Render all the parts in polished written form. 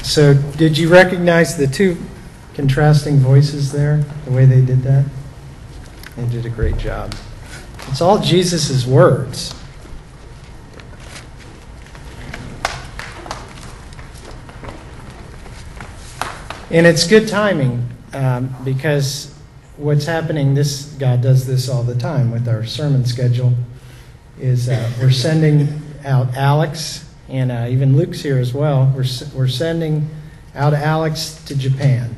So did you recognize the two contrasting voices there, the way they did that? They did a great job. It's all Jesus' words. And it's good timing because what's happening, God does this all the time with our sermon schedule, is we're sending out Alex, and even Luke's here as well. We're sending out Alex to Japan,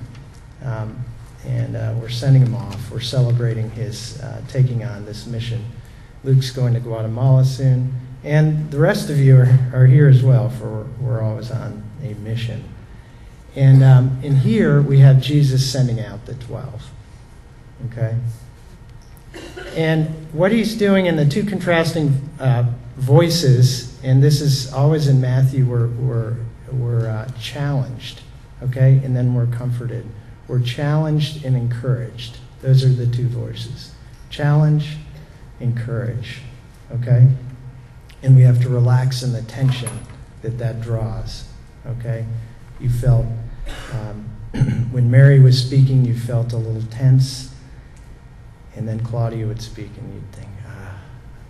and we're sending him off. We're celebrating his taking on this mission. Luke's going to Guatemala soon, and the rest of you are here as well, for we're always on a mission. And in here, we have Jesus sending out the 12. Okay? And what he's doing in the two contrasting voices, and this is always in Matthew, we're challenged, okay? And then we're comforted. We're challenged and encouraged. Those are the two voices. Challenge, encourage, okay? And we have to relax in the tension that draws, okay? You felt, when Mary was speaking, you felt a little tense, and then Claudia would speak, and you'd think,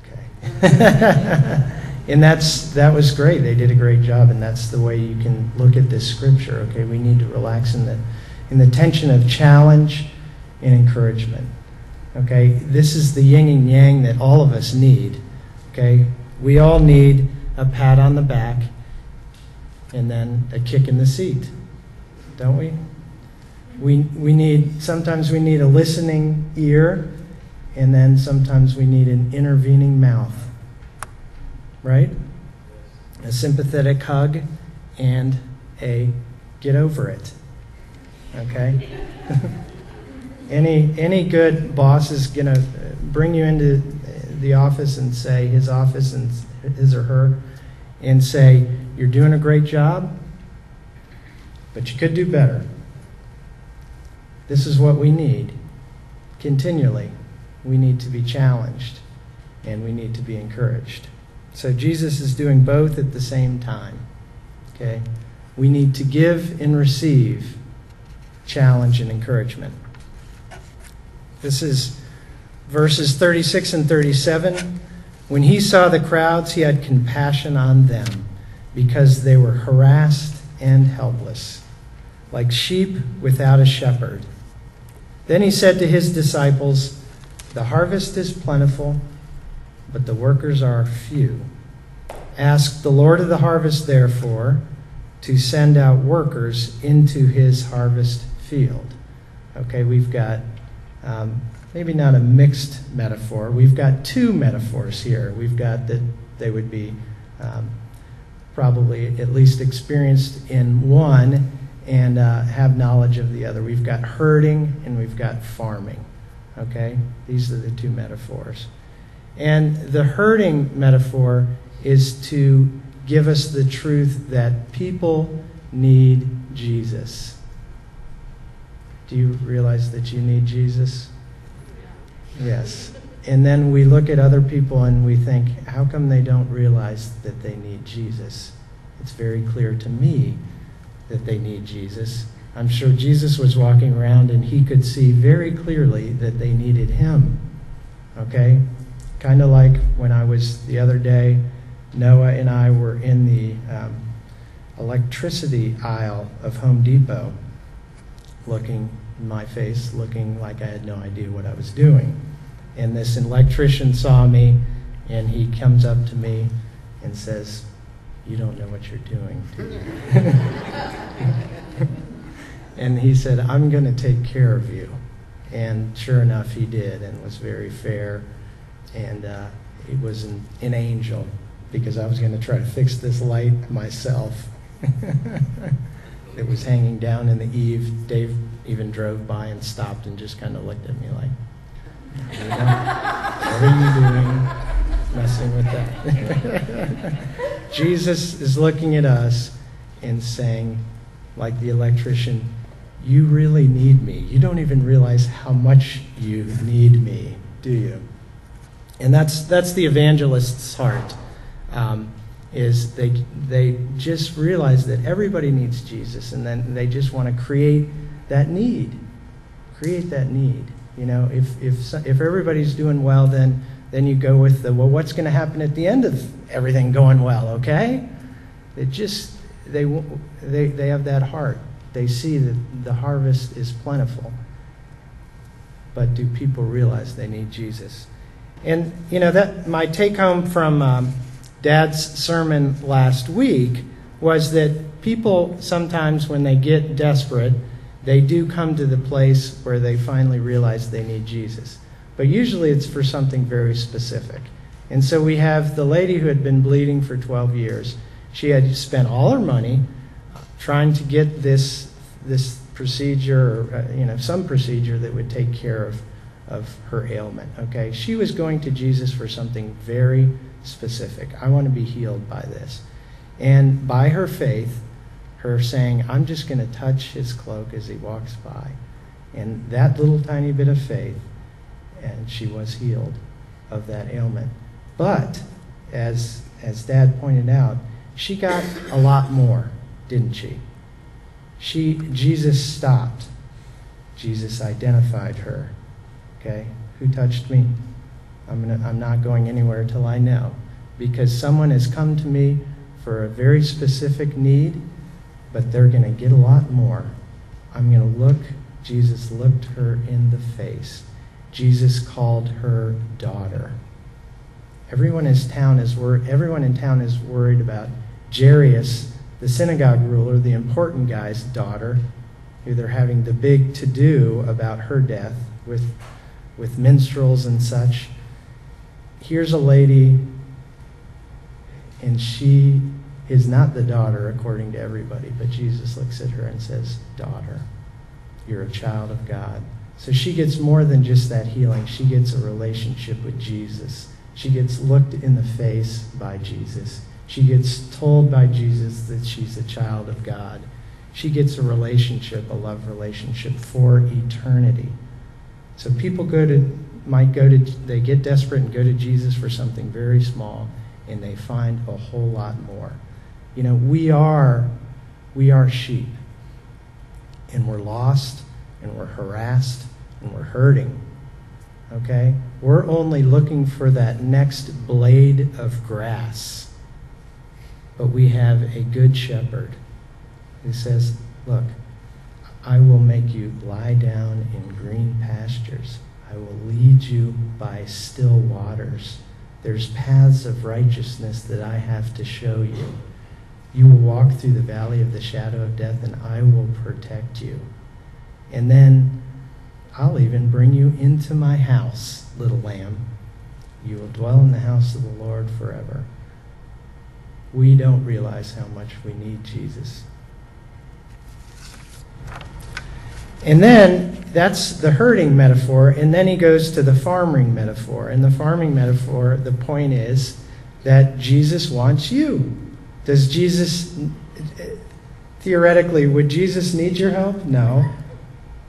okay. And that was great. They did a great job, and that's the way you can look at this scripture, okay? We need to relax in the tension of challenge and encouragement, okay? This is the yin and yang that all of us need, okay? We all need a pat on the back and then a kick in the seat, don't we? Sometimes we need a listening ear, and then sometimes we need an intervening mouth, right? A sympathetic hug and a get over it, okay? Any good boss is going to bring you into the office and say, his office and his or her, and say, you're doing a great job, but you could do better. This is what we need continually. We need to be challenged, and we need to be encouraged. So Jesus is doing both at the same time. Okay? We need to give and receive challenge and encouragement. This is verses 36 and 37. When he saw the crowds, he had compassion on them, because they were harassed and helpless, like sheep without a shepherd. Then he said to his disciples, the harvest is plentiful, but the workers are few. Ask the Lord of the harvest, therefore, to send out workers into his harvest field. Okay, we've got maybe not a mixed metaphor. We've got two metaphors here. We've got that they would be probably at least experienced in one and have knowledge of the other. We've got herding and we've got farming. Okay? These are the two metaphors. And the herding metaphor is to give us the truth that people need Jesus. Do you realize that you need Jesus? Yes. And then we look at other people and we think, how come they don't realize that they need Jesus? It's very clear to me that they need Jesus. I'm sure Jesus was walking around and he could see very clearly that they needed him. Okay? Kind of like when I was the other day, Noah and I were in the electricity aisle of Home Depot, looking in my face, looking like I had no idea what I was doing. And this electrician saw me, and he comes up to me and says, you don't know what you're doing, do you? And he said, I'm going to take care of you. And sure enough, he did, and was very fair. And it was an angel, because I was going to try to fix this light myself. It was hanging down in the eave. Dave even drove by and stopped and just kind of looked at me like, what are you doing messing with that? Jesus is looking at us and saying, like the electrician, you really need me. You don't even realize how much you need me, do you? And that's the evangelist's heart. is they just realize that everybody needs Jesus, and then they just want to create that need. Create that need. You know, if everybody's doing well, then you go with the, well, what's going to happen at the end of everything going well, okay? It just, they have that heart. They see that the harvest is plentiful. But do people realize they need Jesus? And, you know, that my take home from Dad's sermon last week was that people sometimes, when they get desperate, they do come to the place where they finally realize they need Jesus. But usually it's for something very specific. And so we have the lady who had been bleeding for 12 years. She had spent all her money trying to get this procedure, or some procedure that would take care of her ailment. Okay, she was going to Jesus for something very specific. I want to be healed by this. And by her faith, her saying, I'm just going to touch his cloak as he walks by. And that little tiny bit of faith, and she was healed of that ailment. But, as Dad pointed out, she got a lot more, didn't she? Jesus stopped. Jesus identified her. Okay? Who touched me? I'm not going anywhere till I know. Because someone has come to me for a very specific need, but they're going to get a lot more. I'm going to look. Jesus looked her in the face. Jesus called her daughter. Everyone in town is worried about Jairus, the synagogue ruler, the important guy's daughter, who they're having the big to-do about her death with minstrels and such. Here's a lady, and she is not the daughter according to everybody, but Jesus looks at her and says, daughter, you're a child of God. So she gets more than just that healing. She gets a relationship with Jesus. She gets looked in the face by Jesus. She gets told by Jesus that she's a child of God. She gets a relationship, a love relationship for eternity. So people they get desperate and go to Jesus for something very small, and they find a whole lot more. You know, we are sheep, and we're lost, and we're harassed, and we're hurting. Okay? We're only looking for that next blade of grass. But we have a good shepherd who says, look, I will make you lie down in green pastures. I will lead you by still waters. There's paths of righteousness that I have to show you. You will walk through the valley of the shadow of death, and I will protect you. And then I'll even bring you into my house, little lamb. You will dwell in the house of the Lord forever. We don't realize how much we need Jesus. And then that's the herding metaphor, and then he goes to the farming metaphor. And the farming metaphor, the point is that Jesus wants you. Does Jesus, theoretically, would Jesus need your help? No.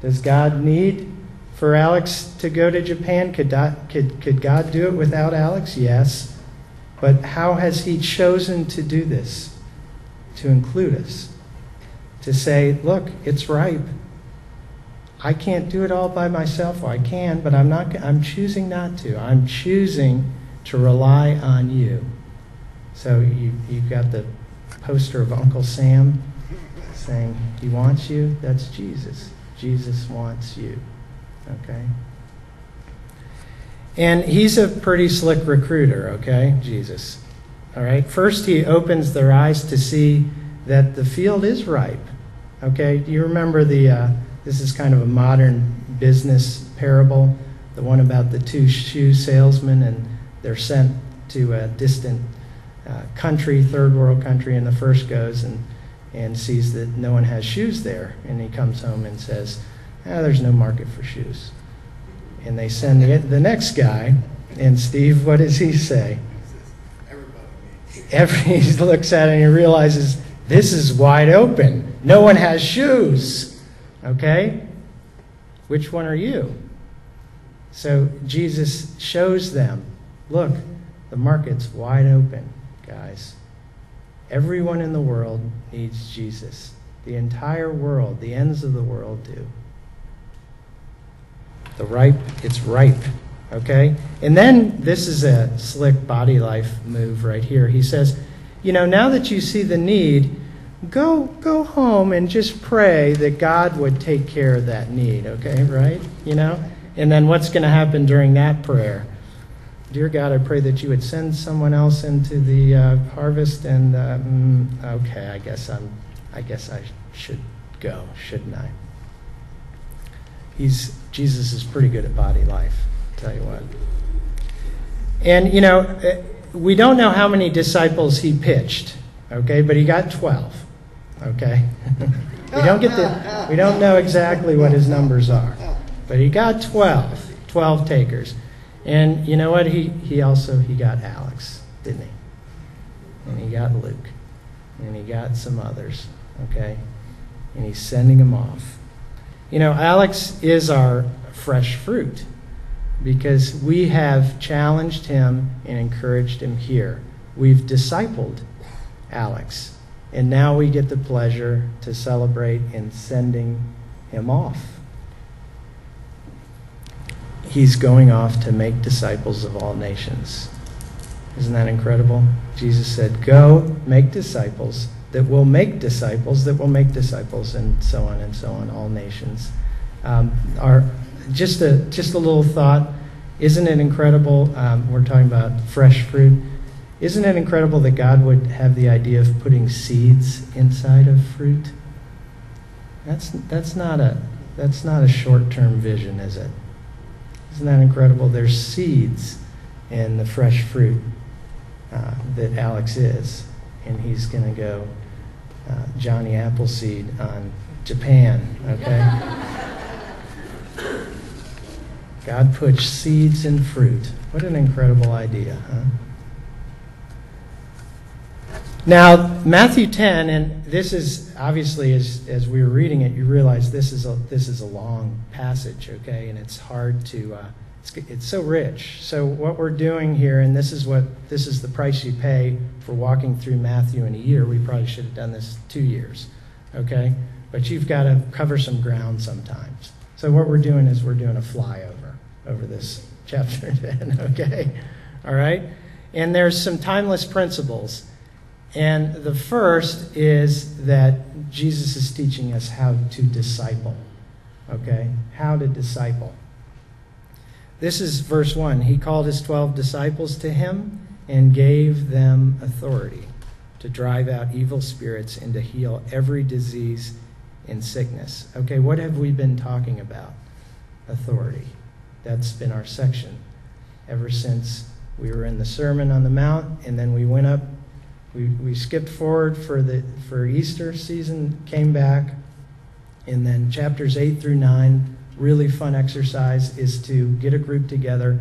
Does God need for Alex to go to Japan? Could God do it without Alex? Yes. But how has he chosen to do this? To include us. To say, look, it's ripe. I can't do it all by myself. Well, I can, but I'm choosing not to. I'm choosing to rely on you. So you've got the poster of Uncle Sam saying he wants you. That's Jesus. Jesus wants you. Okay? And he's a pretty slick recruiter, okay? Jesus. All right? First, he opens their eyes to see that the field is ripe. Okay? Do you remember this is kind of a modern business parable, the one about the two shoe salesmen, and they're sent to a distant country, third world country, and the first goes and sees that no one has shoes there, and he comes home and says, there's no market for shoes. And they send the next guy, and Steve, what does he say? He looks at it and he realizes, this is wide open. No one has shoes. Okay? Which one are you? So Jesus shows them, look, the market's wide open, guys. Everyone in the world needs Jesus. The entire world, the ends of the world do. It's ripe, okay? And then this is a slick body life move right here. He says, now that you see the need, go home and just pray that God would take care of that need, okay, right? And then what's going to happen during that prayer? Dear God, I pray that you would send someone else into the harvest, and okay, I guess I should go, shouldn't I? Jesus is pretty good at body life, I'll tell you what. And we don't know how many disciples he pitched, okay, but he got 12, okay. we don't know exactly what his numbers are, but he got 12 takers. And you know what? He got Alex, didn't he? And he got Luke. And he got some others, okay? And he's sending them off. Alex is our fresh fruit because we have challenged him and encouraged him here. We've discipled Alex. And now we get the pleasure to celebrate in sending him off. He's going off to make disciples of all nations. Isn't that incredible? Jesus said, go make disciples that will make disciples that will make disciples, and so on, all nations. Just a little thought. Isn't it incredible? We're talking about fresh fruit. Isn't it incredible that God would have the idea of putting seeds inside of fruit? That's not a short-term vision, is it? Isn't that incredible? There's seeds in the fresh fruit that Alex is. And he's going to go Johnny Appleseed on Japan, okay? God puts seeds in fruit. What an incredible idea, huh? Now, Matthew 10, and this is obviously, as we were reading it, you realize this is a long passage, okay? And it's hard to, it's so rich. So what we're doing here, and this is the price you pay for walking through Matthew in a year. We probably should have done this 2 years, okay? But you've got to cover some ground sometimes. So what we're doing is we're doing a flyover over this chapter 10, okay? All right? And there's some timeless principles. And the first is that Jesus is teaching us how to disciple, okay? How to disciple. This is verse 1. He called his 12 disciples to him and gave them authority to drive out evil spirits and to heal every disease and sickness. Okay, what have we been talking about? Authority. That's been our section ever since we were in the Sermon on the Mount, and then we went up. We skipped forward for Easter season, came back, and then chapters 8 through 9, really fun exercise is to get a group together,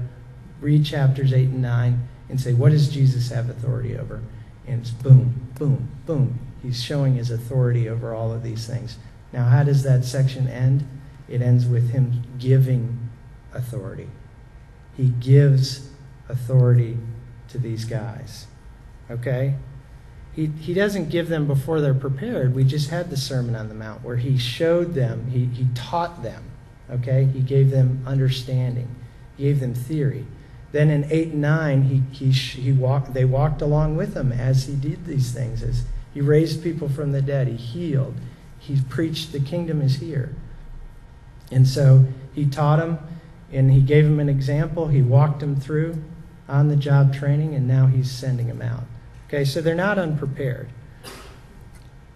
read chapters 8 and 9, and say, what does Jesus have authority over? And it's boom, boom, boom. He's showing his authority over all of these things. Now, how does that section end? It ends with him giving authority. He gives authority to these guys, okay? He doesn't give them before they're prepared. We just had the Sermon on the Mount where he showed them, he taught them, okay? He gave them understanding. He gave them theory. Then in 8 and 9, they walked along with him as he did these things. As he raised people from the dead. He healed. He preached the kingdom is here. And so he taught them, and he gave them an example. He walked them through on-the-job training, and now he's sending them out. Okay, so they're not unprepared.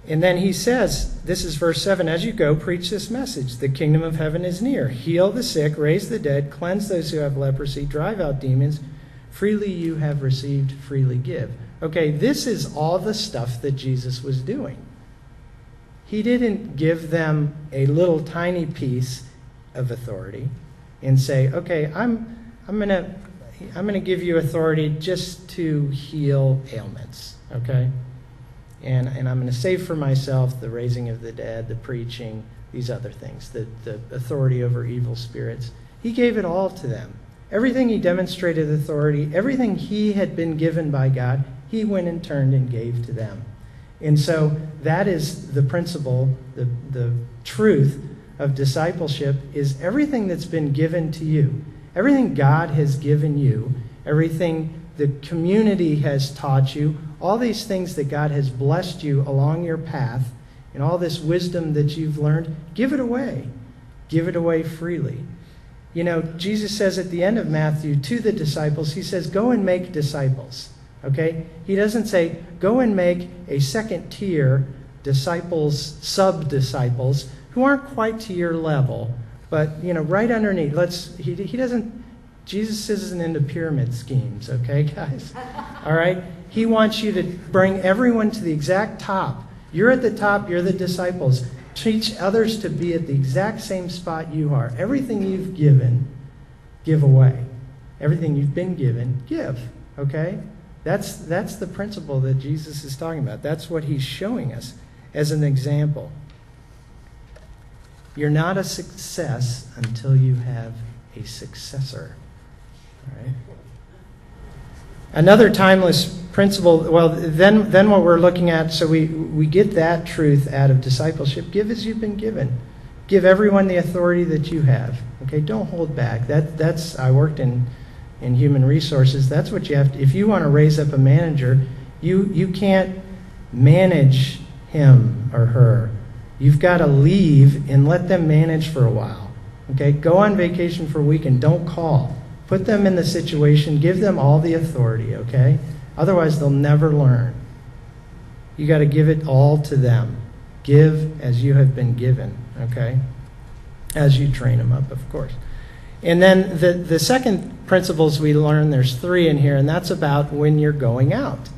And then he says, this is verse 7, as you go, preach this message. The kingdom of heaven is near. Heal the sick, raise the dead, cleanse those who have leprosy, drive out demons. Freely you have received, freely give. Okay, this is all the stuff that Jesus was doing. He didn't give them a little tiny piece of authority and say, okay, I'm going to give you authority just to heal ailments, okay? And I'm going to save for myself the raising of the dead, the preaching, these other things, the authority over evil spirits. He gave it all to them. Everything he demonstrated authority, everything he had been given by God, he went and turned and gave to them. And so that is the principle, the truth of discipleship is everything that's been given to you, everything God has given you, everything the community has taught you, all these things that God has blessed you along your path, and all this wisdom that you've learned, give it away. Give it away freely. You know, Jesus says at the end of Matthew to the disciples, he says, go and make disciples. Okay? He doesn't say, go and make a second tier disciples, sub-disciples, who aren't quite to your level, but, you know, right underneath. He doesn't, Jesus isn't into pyramid schemes, okay, guys? All right? He wants you to bring everyone to the exact top. You're at the top, you're the disciples. Teach others to be at the exact same spot you are. Everything you've given, give away. Everything you've been given, give, okay? That's the principle that Jesus is talking about. That's what he's showing us as an example. You're not a success until you have a successor. All right? Another timeless principle, well, then what we're looking at, so we get that truth out of discipleship. Give as you've been given. Give everyone the authority that you have. Okay, don't hold back. I worked in human resources. That's what you have to, if you want to raise up a manager, you can't manage him or her. You've got to leave and let them manage for a while. Okay, go on vacation for a week and don't call. Put them in the situation, give them all the authority, okay? Otherwise, they'll never learn. You got to give it all to them. Give as you have been given, okay? As you train them up, of course. And then the second principles we learn, there's 3 in here, and that's about when you're going out,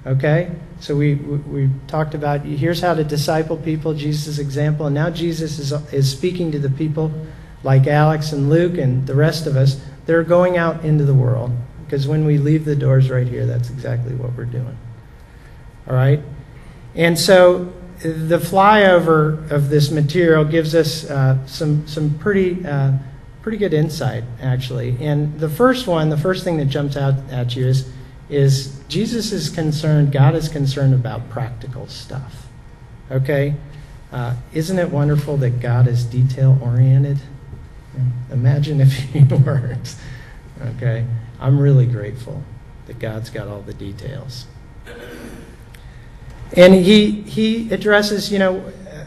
okay? So we talked about, here's how to disciple people, Jesus' example, and now Jesus is speaking to the people like Alex and Luke and the rest of us. They're going out into the world, because when we leave the doors right here, that's exactly what we're doing. All right? And so the flyover of this material gives us some pretty good insight, actually. And the first thing that jumps out at you is Jesus is concerned, God is concerned about practical stuff. Okay? Isn't it wonderful that God is detail-oriented? Imagine if he weren't. Okay? I'm really grateful that God's got all the details. And he addresses,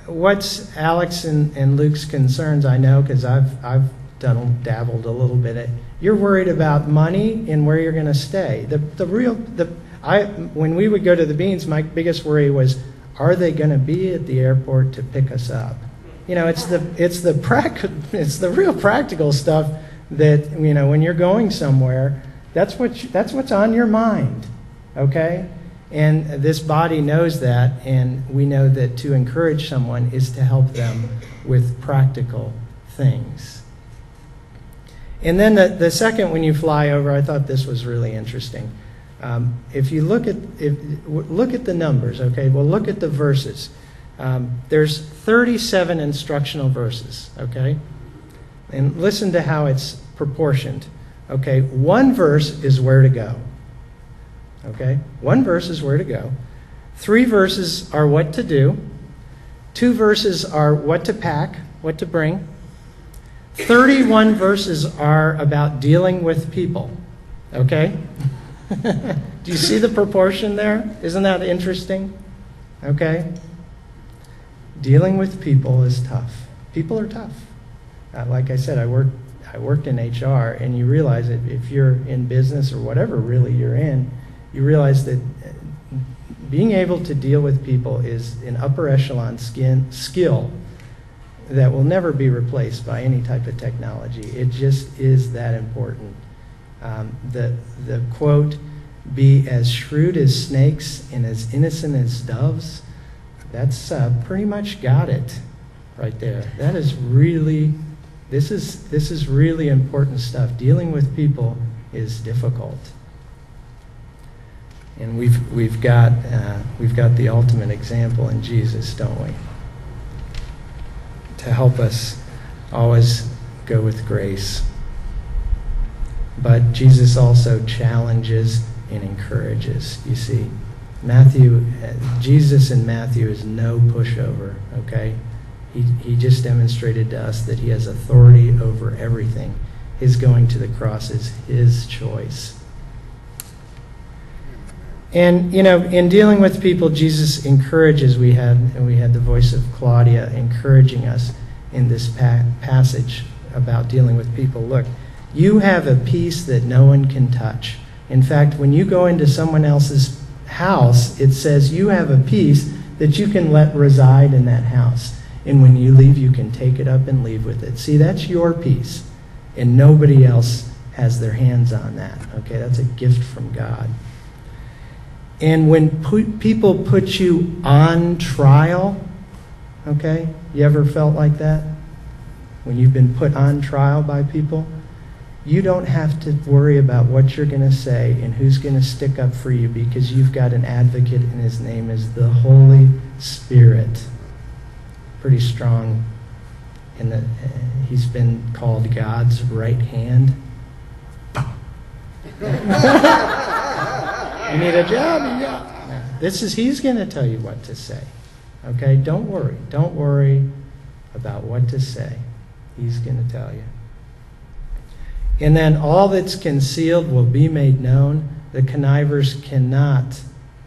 what's Alex and Luke's concerns, I know, because I've dabbled a little bit. You're worried about money and where you're going to stay. When we would go to the Beans, my biggest worry was, are they going to be at the airport to pick us up? It's the real practical stuff that, when you're going somewhere, that's what's on your mind, okay? And this body knows that, and we know that to encourage someone is to help them with practical things. And then the second, when you fly over, I thought this was really interesting. If you look at the numbers, okay? Well, look at the verses. There's 37 instructional verses, okay? And listen to how it's proportioned. Okay, 1 verse is where to go. Okay, 1 verse is where to go. 3 verses are what to do. 2 verses are what to pack, what to bring. 31 verses are about dealing with people. Okay? Do you see the proportion there? Isn't that interesting? Okay? Dealing with people is tough. People are tough. Like I said, I worked in HR, and you realize that if you're in business or whatever really you're in, you realize that being able to deal with people is an upper echelon skill that will never be replaced by any type of technology. It just is that important. The quote, "Be as shrewd as snakes and as innocent as doves," that's pretty much got it right there. That is really, this is really important stuff. Dealing with people is difficult. And we've got the ultimate example in Jesus, don't we? To help us always go with grace. But Jesus also challenges and encourages, you see. Jesus in Matthew is no pushover, okay? He just demonstrated to us that he has authority over everything. His going to the cross is his choice. And, in dealing with people, Jesus encourages, we had the voice of Claudia encouraging us in this passage about dealing with people. Look, you have a peace that no one can touch. In fact, when you go into someone else's house, it says you have a peace that you can let reside in that house. And when you leave, you can take it up and leave with it. See, that's your peace. And nobody else has their hands on that. Okay, that's a gift from God. And when people put you on trial, okay, you ever felt like that? When you've been put on trial by people? You don't have to worry about what you're going to say and who's going to stick up for you, because you've got an advocate, and his name is the Holy Spirit. Pretty strong. He's been called God's right hand. You need a job? Yeah. He's going to tell you what to say. Okay? Don't worry. Don't worry about what to say. He's going to tell you. And then all that's concealed will be made known. The connivers cannot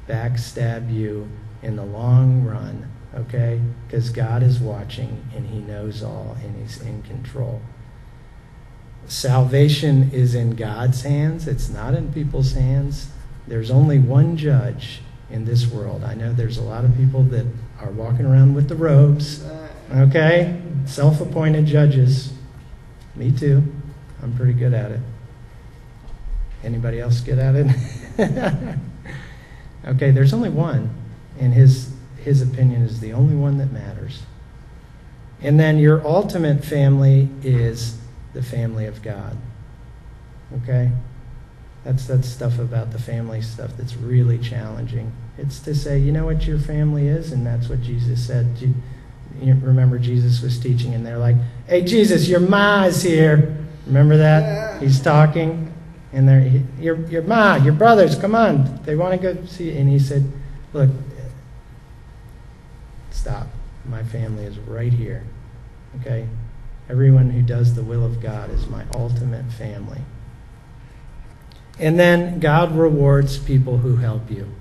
backstab you in the long run, okay? Because God is watching, and he knows all, and he's in control. Salvation is in God's hands. It's not in people's hands. There's only one judge in this world. I know there's a lot of people that are walking around with the robes, okay? Self-appointed judges. Me too. I'm pretty good at it. Anybody else good at it? Okay, there's only one, and his opinion is the only one that matters. And then your ultimate family is the family of God. Okay? That's stuff about the family stuff that's really challenging. It's to say, you know what your family is, and that's what Jesus said. You remember Jesus was teaching, and they're like, hey, Jesus, your ma is here. Remember that? He's talking, and your ma, your brothers, come on. They want to go see you. And he said, look, stop. My family is right here. Okay? Everyone who does the will of God is my ultimate family. And then God rewards people who help you.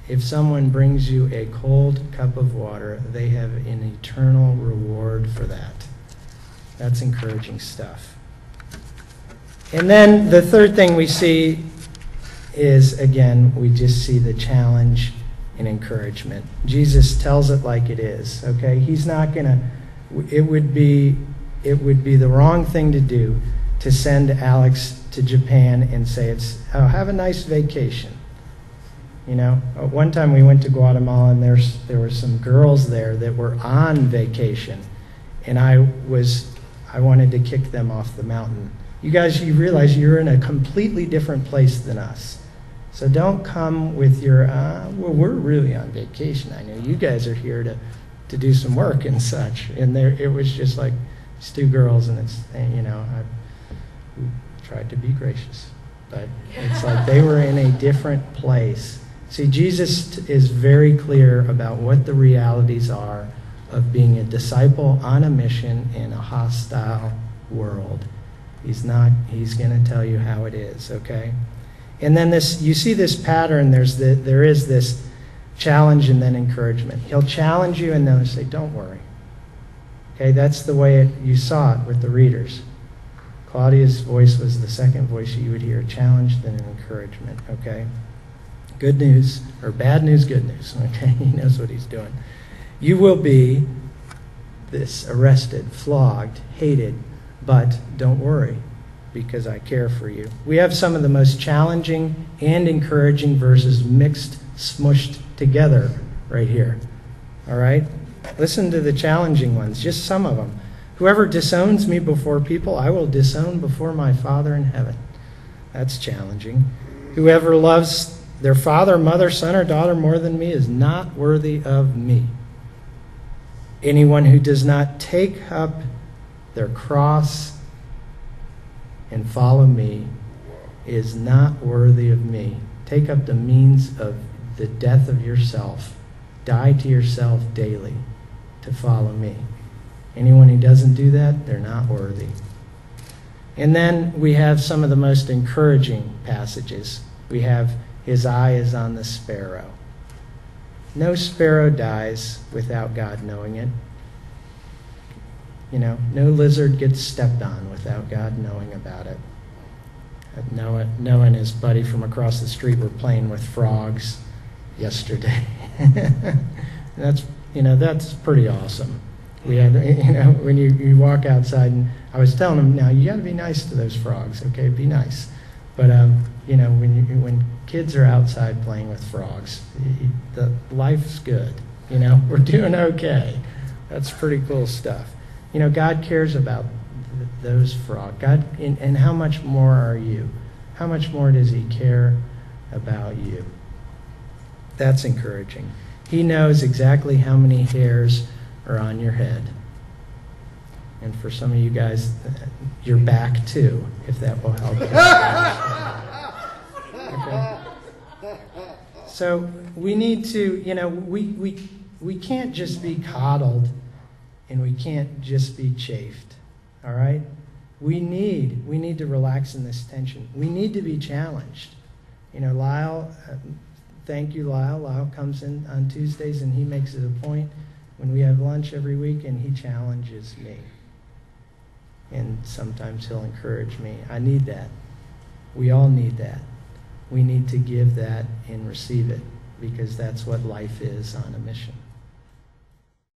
If someone brings you a cold cup of water, they have an eternal reward for that. That's encouraging stuff. And then the third thing we see is, again, we just see the challenge and encouragement. Jesus tells it like it is, okay? He's not going to, it would be the wrong thing to do to send Alex to Japan and say, have a nice vacation. You know, one time we went to Guatemala, and there were some girls there that were on vacation, and I wanted to kick them off the mountain. You guys, you realize you're in a completely different place than us. So don't come with your, well, we're really on vacation. I know you guys are here to do some work and such. And it was just like, it's two girls, and I tried to be gracious. But it's like they were in a different place. See, Jesus is very clear about what the realities are of being a disciple on a mission in a hostile world. He's going to tell you how it is, okay? And then you see this pattern. There is this challenge and then encouragement. He'll challenge you and then say, don't worry. Okay, that's the way you saw it with the readers. Claudia's voice was the second voice you would hear, challenge then encouragement, okay? Good news, or bad news, good news, okay? He knows what he's doing. You will be arrested, flogged, hated, but don't worry, because I care for you. We have some of the most challenging and encouraging verses mixed, smushed together right here. All right? Listen to the challenging ones, just some of them. Whoever disowns me before people, I will disown before my Father in heaven. That's challenging. Whoever loves their father, mother, son, or daughter more than me is not worthy of me. Anyone who does not take up their cross and follow me is not worthy of me. Take up the means of the death of yourself, die to yourself daily to follow me. Anyone who doesn't do that, they're not worthy. And then we have some of the most encouraging passages. We have, his eye is on the sparrow. No sparrow dies without God knowing it. You know, no lizard gets stepped on without God knowing about it. Noah and his buddy from across the street were playing with frogs yesterday. That's pretty awesome. We had, when you walk outside, and I was telling them, now you got to be nice to those frogs, okay? Be nice. But when kids are outside playing with frogs, the life's good. We're doing okay. That's pretty cool stuff. God cares about those frogs. God, and how much more are you? How much more does He care about you? That's encouraging. He knows exactly how many hairs are on your head. And for some of you guys, your back too, if that will help you. Okay. So we need to, we can't just be coddled and we can't just be chafed. All right? We need to relax in this tension. We need to be challenged. Lyle, thank you, Lyle. Lyle comes in on Tuesdays and he makes it a point when we have lunch every week, and he challenges me. And sometimes he'll encourage me. I need that. We all need that. We need to give that and receive it, because that's what life is on a mission.